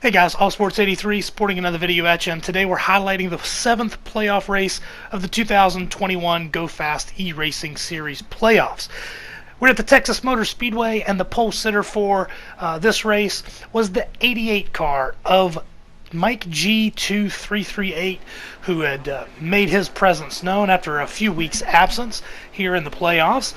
Hey guys, All Sports 83 sporting another video at you, and today we're highlighting the 7th playoff race of the 2021 GoFast e-Racing Series playoffs. We're at the Texas Motor Speedway, and the pole sitter for this race was the 88 car of Mike G2338, who had made his presence known after a few weeks' absence here in the playoffs.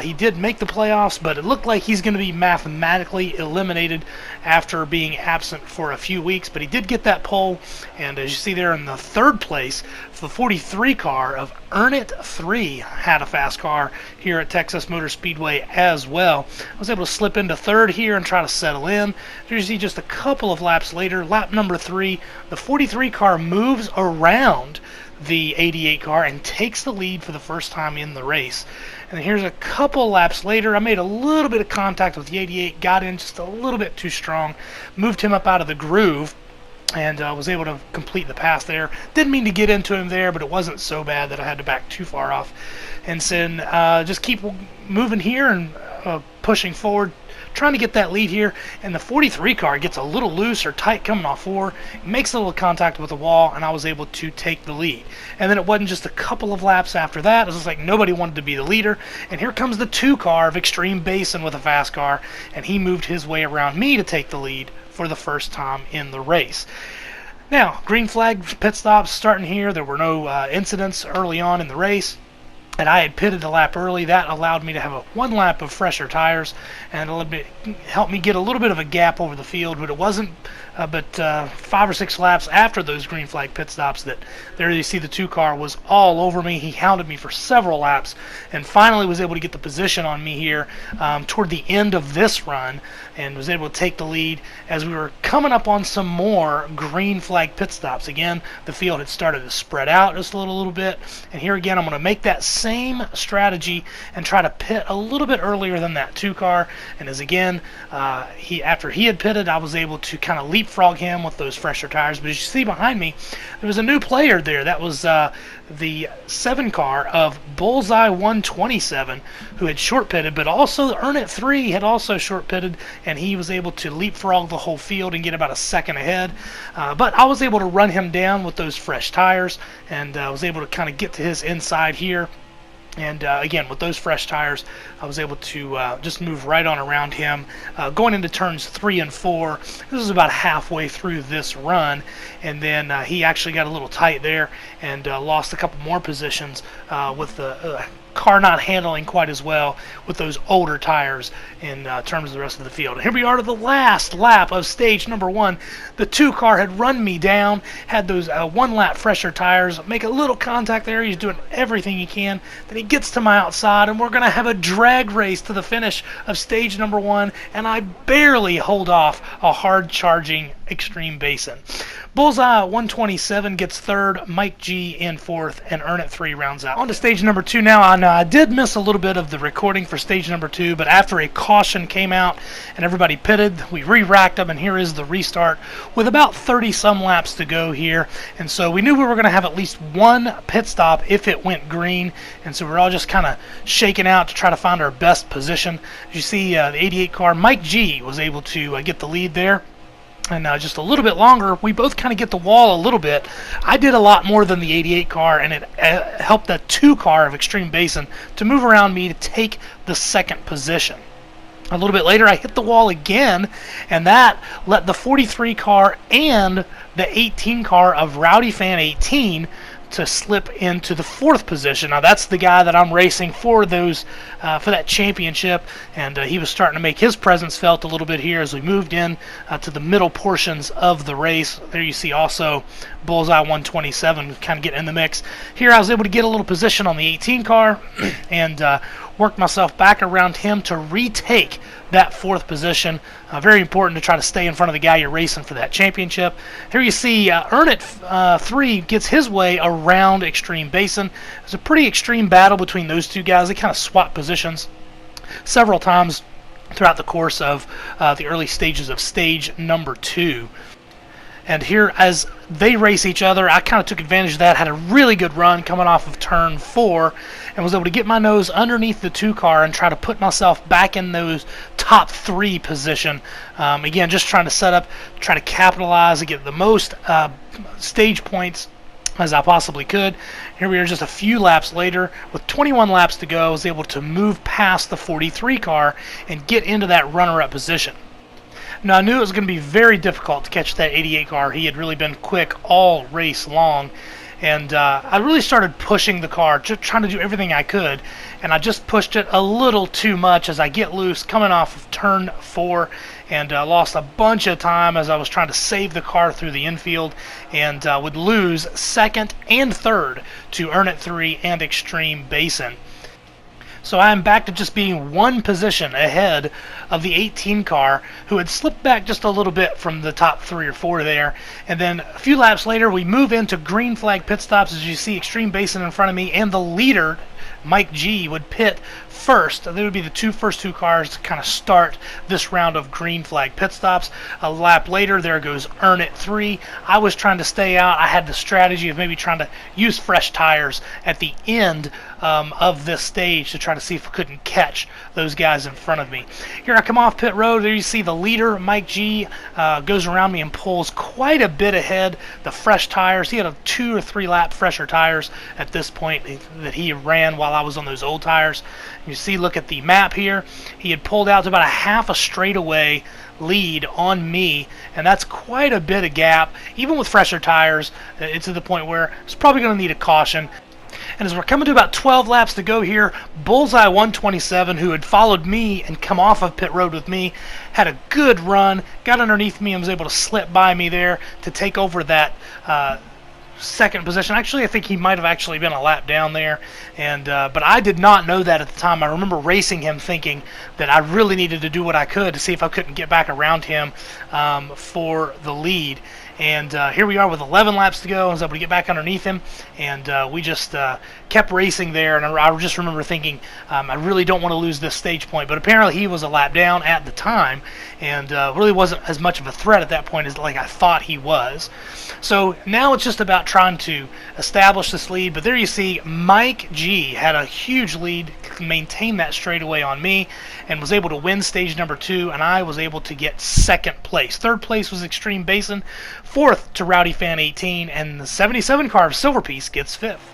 He did make the playoffs, but it looked like he's going to be mathematically eliminated after being absent for a few weeks. But he did get that pole, and as you see there in the third place, the 43 car of Earn It 3 had a fast car here at Texas Motor Speedway as well. I was able to slip into third here and try to settle in. There you see just a couple of laps later, lap number 3, the 43 car moves around the 88 car and takes the lead for the first time in the race. And here's a couple laps later, I made a little bit of contact with the 88, got in just a little bit too strong, moved him up out of the groove, and was able to complete the pass there. Didn't mean to get into him there, but it wasn't so bad that I had to back too far off. And then just keep moving here and pushing forward, trying to get that lead here, and the 43 car gets a little loose or tight coming off 4, makes a little contact with the wall, and I was able to take the lead. And then it wasn't just a couple of laps after that, it was just like nobody wanted to be the leader, and here comes the 2 car of Extreme Basin with a fast car, and he moved his way around me to take the lead for the first time in the race. Now, green flag pit stops starting here. There were no incidents early on in the race, and I had pitted a lap early. That allowed me to have 1 lap of fresher tires, and helped me get a little bit of a gap over the field, but it wasn't but 5 or 6 laps after those green flag pit stops that there you see the 2 car was all over me. He hounded me for several laps and finally was able to get the position on me here toward the end of this run, and was able to take the lead as we were coming up on some more green flag pit stops. Again, the field had started to spread out just a little bit, and here again I'm going to make that same strategy and try to pit a little bit earlier than that 2 car. And as again, after he had pitted, I was able to kind of leapfrog him with those fresher tires. But as you see behind me, there was a new player there. That was the 7 car of Bullseye 127, who had short pitted, but also Earn It 3 had also short pitted, and he was able to leapfrog the whole field and get about a second ahead. But I was able to run him down with those fresh tires, and was able to kind of get to his inside here. And again, with those fresh tires, I was able to just move right on around him. Going into turns 3 and 4, this is about halfway through this run, and then he actually got a little tight there and lost a couple more positions with the car not handling quite as well with those older tires in terms of the rest of the field. And here we are to the last lap of stage number 1. The 2 car had run me down, had those 1 lap fresher tires, make a little contact there. He's doing everything he can. Then he gets to my outside, and we're going to have a drag race to the finish of stage number 1, and I barely hold off a hard charging Extreme Basin. Bullseye 127 gets 3rd, Mike G in 4th, and Earn It 3 rounds out. On to stage number 2 now. I did miss a little bit of the recording for stage number 2, but after a caution came out and everybody pitted, we re-racked them, and here is the restart with about 30 some laps to go here. And so we knew we were going to have at least 1 pit stop if it went green, and so we're all just kind of shaking out to try to find our best position. As you see, the 88 car, Mike G was able to get the lead there. And just a little bit longer, we both kind of get the wall a little bit. I did a lot more than the 88 car, and it helped the 2 car of Extreme Basin to move around me to take the 2nd position. A little bit later, I hit the wall again, and that let the 43 car and the 18 car of Rowdy Fan 18 to slip into the 4th position. Now that's the guy that I'm racing for those for that championship, and he was starting to make his presence felt a little bit here as we moved in to the middle portions of the race. There you see also Bullseye 127 kind of getting in the mix. Here I was able to get a little position on the 18 car and worked myself back around him to retake that 4th position. Very important to try to stay in front of the guy you're racing for that championship. Here you see Earn It 3 gets his way around Extreme Basin. It's a pretty extreme battle between those 2 guys. They kind of swap positions several times throughout the course of the early stages of stage number 2. And here, as they race each other, I kind of took advantage of that, had a really good run coming off of turn 4, and was able to get my nose underneath the 2 car and try to put myself back in those top 3 position. Again, just trying to set up, try to capitalize and get the most stage points as I possibly could. Here we are just a few laps later. With 21 laps to go, I was able to move past the 43 car and get into that runner-up position. Now, I knew it was going to be very difficult to catch that 88 car. He had really been quick all race long. And I really started pushing the car, just trying to do everything I could. And I just pushed it a little too much as I get loose coming off of turn 4, and lost a bunch of time as I was trying to save the car through the infield, and would lose second and third to Earn It 3 and Extreme Basin. So I am back to just being 1 position ahead of the 18 car, who had slipped back just a little bit from the top 3 or 4 there. And then a few laps later, we move into green flag pit stops. As you see, Extreme Basin in front of me, and the leader, Mike G, would pit first. They would be the first two cars to kind of start this round of green flag pit stops. A lap later, there goes Earn It 3. I was trying to stay out. I had the strategy of maybe trying to use fresh tires at the end of this stage to try to see if I couldn't catch those guys in front of me. Here I come off pit road. There you see the leader, Mike G, goes around me and pulls quite a bit ahead. The fresh tires, he had a 2 or 3 lap fresher tires at this point that he ran while I was on those old tires. You see, look at the map here. He had pulled out to about a half a straightaway lead on me, and that's quite a bit of gap. Even with fresher tires, it's to the point where it's probably going to need a caution. And as we're coming to about 12 laps to go here, Bullseye 127, who had followed me and come off of pit road with me, had a good run, got underneath me and was able to slip by me there to take over that second position. Actually, I think he might have actually been a lap down there, and but I did not know that at the time. I remember racing him thinking that I really needed to do what I could to see if I couldn't get back around him for the lead. And here we are with 11 laps to go. I was able to get back underneath him, and we just kept racing there. And I just remember thinking, I really don't want to lose this stage point. But apparently he was a lap down at the time, and really wasn't as much of a threat at that point as like I thought he was. So now it's just about trying to establish this lead. But there you see Mike G had a huge lead, maintained that straightaway on me, and was able to win stage number 2, and I was able to get second place. Third place was Extreme Basin, fourth to Rowdy Fan 18, and the 77 car of Silver Piece gets fifth.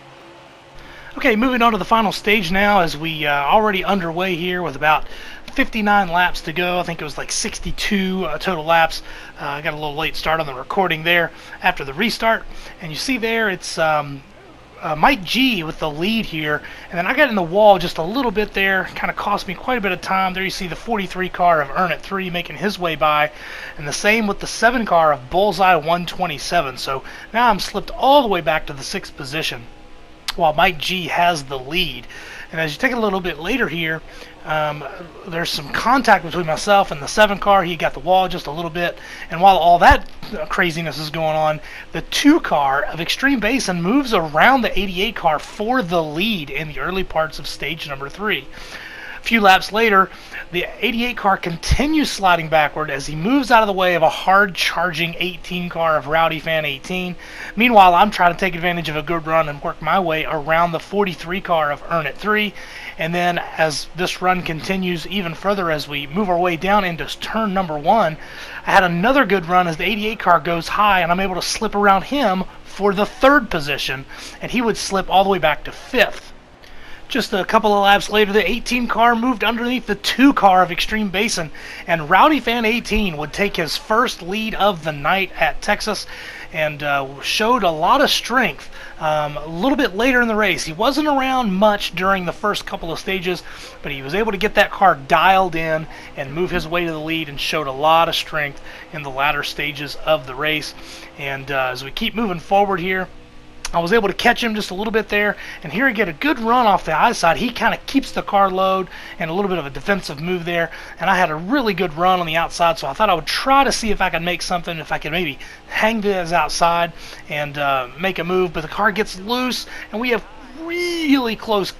Okay, moving on to the final stage now, as we already underway here with about 59 laps to go. I think it was like 62 total laps. I got a little late start on the recording there after the restart, and you see there it's Mike G with the lead here, and then I got in the wall just a little bit there, kind of cost me quite a bit of time. There you see the 43 car of Earn It 3 making his way by, and the same with the 7 car of Bullseye 127. So now I'm slipped all the way back to the 6th position, while Mike G has the lead. And as you take a little bit later here, there's some contact between myself and the 7 car. He got the wall just a little bit, and while all that craziness is going on, the 2 car of Extreme Basin moves around the 88 car for the lead in the early parts of stage number 3. A few laps later, the 88 car continues sliding backward as he moves out of the way of a hard-charging 18 car of Rowdy Fan 18. Meanwhile, I'm trying to take advantage of a good run and work my way around the 43 car of Earn It 3. And then as this run continues even further, as we move our way down into turn number 1, I had another good run as the 88 car goes high, and I'm able to slip around him for the 3rd position, and he would slip all the way back to 5th. Just a couple of laps later, the 18 car moved underneath the 2 car of Extreme Basin, and Rowdy Fan 18 would take his first lead of the night at Texas, and showed a lot of strength a little bit later in the race. He wasn't around much during the first couple of stages, but he was able to get that car dialed in and move his way to the lead, and showed a lot of strength in the latter stages of the race. And as we keep moving forward here, I was able to catch him just a little bit there, and here I get a good run off the high side. He kind of keeps the car low and a little bit of a defensive move there, and I had a really good run on the outside, so I thought I would try to see if I could make something, if I could maybe hang this outside and make a move. But the car gets loose, and we have really close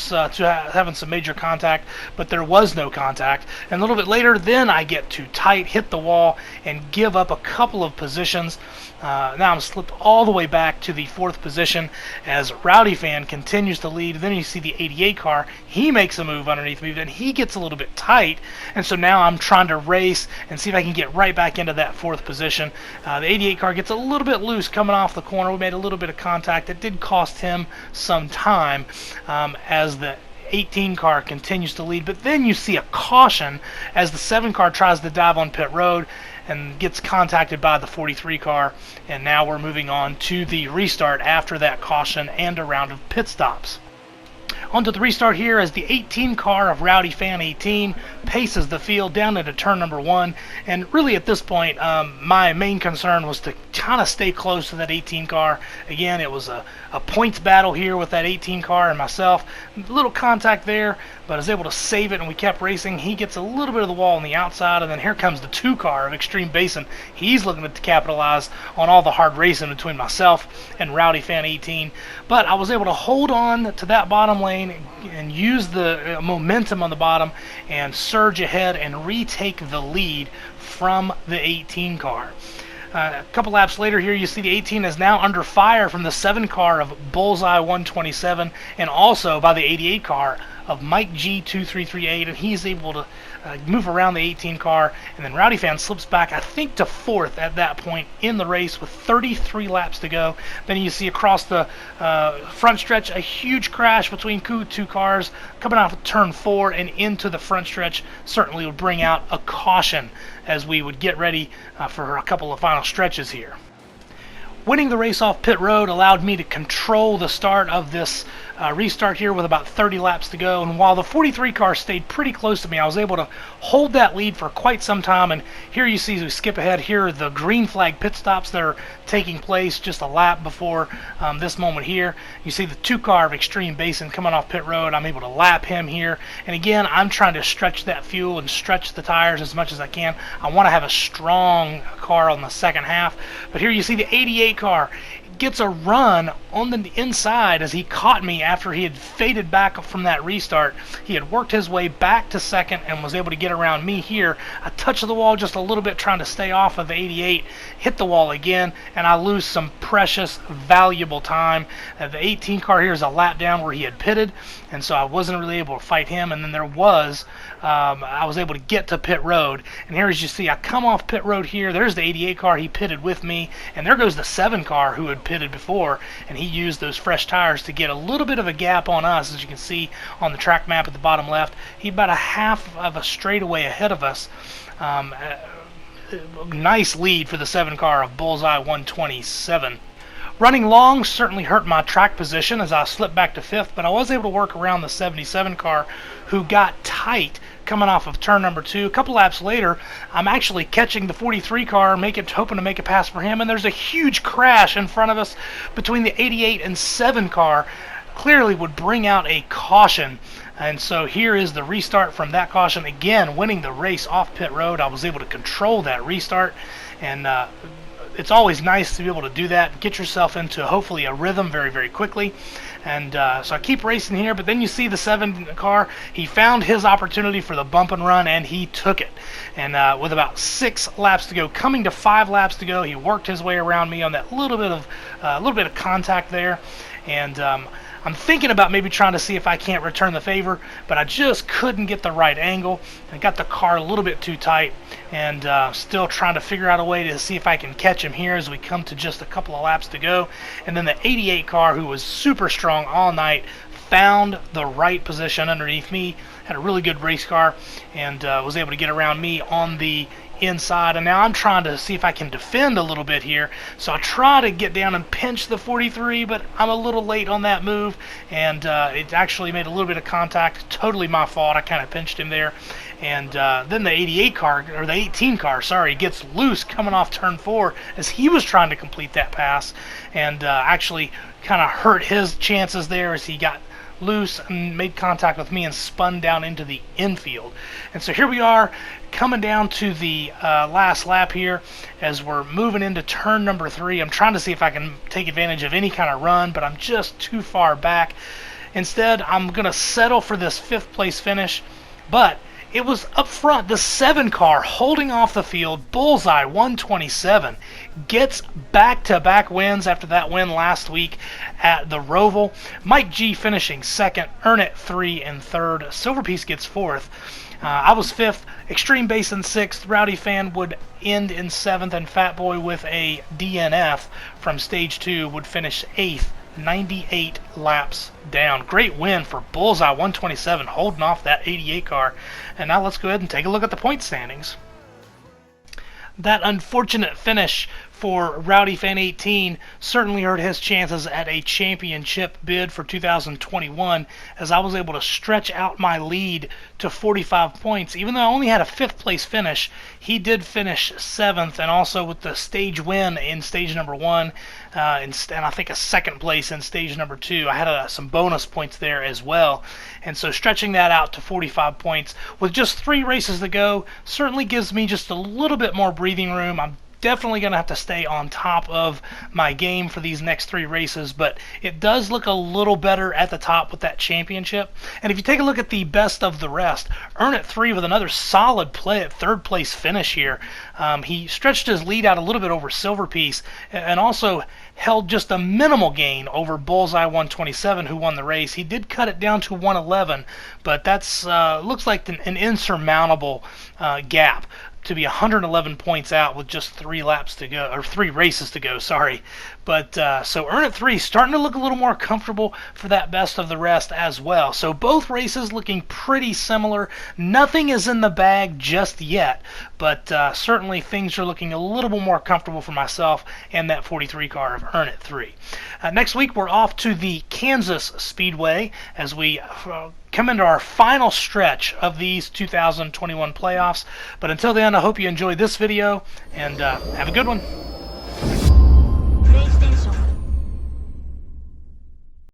to having some major contact, but there was no contact. And a little bit later, then I get too tight, hit the wall, and give up a couple of positions. Now I'm slipped all the way back to the 4th position as Rowdy Fan continues to lead. Then you see the 88 car. He makes a move underneath me, then he gets a little bit tight, and so now I'm trying to race and see if I can get right back into that 4th position. The 88 car gets a little bit loose coming off the corner. We made a little bit of contact. It did cost him some time as the 18 car continues to lead, but then you see a caution as the 7 car tries to dive on pit road and gets contacted by the 43 car, and now we're moving on to the restart after that caution and a round of pit stops. Onto the restart here as the 18 car of Rowdy Fan 18 paces the field down into turn number 1. And really at this point, my main concern was to kind of stay close to that 18 car. Again, it was a points battle here with that 18 car and myself. A little contact there, but I was able to save it and we kept racing. He gets a little bit of the wall on the outside, and then here comes the 2 car of Extreme Basin. He's looking to capitalize on all the hard racing between myself and Rowdy Fan 18. But I was able to hold on to that bottom lane and use the momentum on the bottom and surge ahead and retake the lead from the 18 car. A couple laps later here, you see the 18 is now under fire from the 7 car of Bullseye 127 and also by the 88 car of Mike G2338, and he's able to move around the 18 car, and then Rowdy Fan slips back, I think, to 4th at that point in the race with 33 laps to go. Then you see across the front stretch a huge crash between 2 cars coming off of turn 4 and into the front stretch. Certainly would bring out a caution as we would get ready for a couple of final stretches here. Winning the race off pit road allowed me to control the start of this restart here with about 30 laps to go, and while the 43 car stayed pretty close to me, I was able to hold that lead for quite some time. And here you see, as we skip ahead, here are the green flag pit stops that are taking place just a lap before this moment here. You see the 2 car of Extreme Basin coming off pit road. I'm able to lap him here, and again, I'm trying to stretch that fuel and stretch the tires as much as I can. I want to have a strong car on the second half, but here you see the 88 car gets a run on the inside as he caught me after he had faded back from that restart. He had worked his way back to second and was able to get around me here. I touched the wall just a little bit trying to stay off of the 88, hit the wall again, and I lose some precious, valuable time. The 18 car here is a lap down where he had pitted, and so I wasn't really able to fight him. And then there was, I was able to get to pit road, and here as you see, I come off pit road here. There's the 88 car, he pitted with me, and there goes the 7 car who had pitted before, and he used those fresh tires to get a little bit of a gap on us. As you can see on the track map at the bottom left, he's about a half of a straightaway ahead of us. Nice lead for the 7 car of Bullseye 127. Running long certainly hurt my track position as I slipped back to 5th, but I was able to work around the 77 car who got tight coming off of turn number 2. A couple laps later, I'm actually catching the 43 car, hoping to make a pass for him, and there's a huge crash in front of us between the 88 and 7 car. Clearly would bring out a caution, and so here is the restart from that caution. Again, winning the race off pit road, I was able to control that restart, and it's always nice to be able to do that and get yourself into hopefully a rhythm very, very quickly. And so I keep racing here, but then you see the 7 car. He found his opportunity for the bump and run, and he took it. And with about 6 laps to go, coming to 5 laps to go, he worked his way around me on that little bit of contact there. And I'm thinking about maybe trying to see if I can't return the favor, but I just couldn't get the right angle. I got the car a little bit too tight, and still trying to figure out a way to see if I can catch him here as we come to just a couple of laps to go. And then the 88 car, who was super strong all night, found the right position underneath me, had a really good race car, and was able to get around me on the inside. And now I'm trying to see if I can defend a little bit here, so I try to get down and pinch the 43, but I'm a little late on that move, and it actually made a little bit of contact. Totally my fault. I kind of pinched him there. And then the 88 car, or the 18 car, sorry, gets loose coming off turn 4 as he was trying to complete that pass, and actually kind of hurt his chances there as he got loose and made contact with me and spun down into the infield. And so here we are coming down to the last lap here as we're moving into turn number 3. I'm trying to see if I can take advantage of any kind of run, but I'm just too far back. Instead, I'm going to settle for this 5th place finish, but it was up front, the 7 car holding off the field. Bullseye 127 gets back-to-back wins after that win last week at the Roval. Mike G finishing 2nd, Ernit 3 and 3rd. Silverpiece gets 4th. I was 5th, Extreme Basin 6th, Rowdy Fan would end in 7th, and Fat Boy with a DNF from Stage 2 would finish 8th. 98 laps down. Great win for Bullseye 127 holding off that 88 car. And now let's go ahead and take a look at the point standings. That unfortunate finish for Rowdy Fan 18 certainly hurt his chances at a championship bid for 2021, as I was able to stretch out my lead to 45 points. Even though I only had a 5th place finish, he did finish 7th, and also with the stage win in stage number 1, and I think a 2nd place in stage number 2. I had some bonus points there as well. And so stretching that out to 45 points with just 3 races to go certainly gives me just a little bit more breathing room. I'm definitely going to have to stay on top of my game for these next 3 races, but it does look a little better at the top with that championship. And if you take a look at the best of the rest, Ernit 3 with another solid play at 3rd place finish here. He stretched his lead out a little bit over Silverpiece and also held just a minimal gain over Bullseye 127, who won the race. He did cut it down to 111, but that's looks like an insurmountable gap to be 111 points out with just 3 laps to go, or 3 races to go, sorry. But so Ernit 3 starting to look a little more comfortable for that best of the rest as well. So both races looking pretty similar. Nothing is in the bag just yet, but certainly things are looking a little bit more comfortable for myself and that 43 car of Ernit 3. Next week we're off to the Kansas Speedway as we come into our final stretch of these 2021 playoffs. But until then, I hope you enjoyed this video, and have a good one.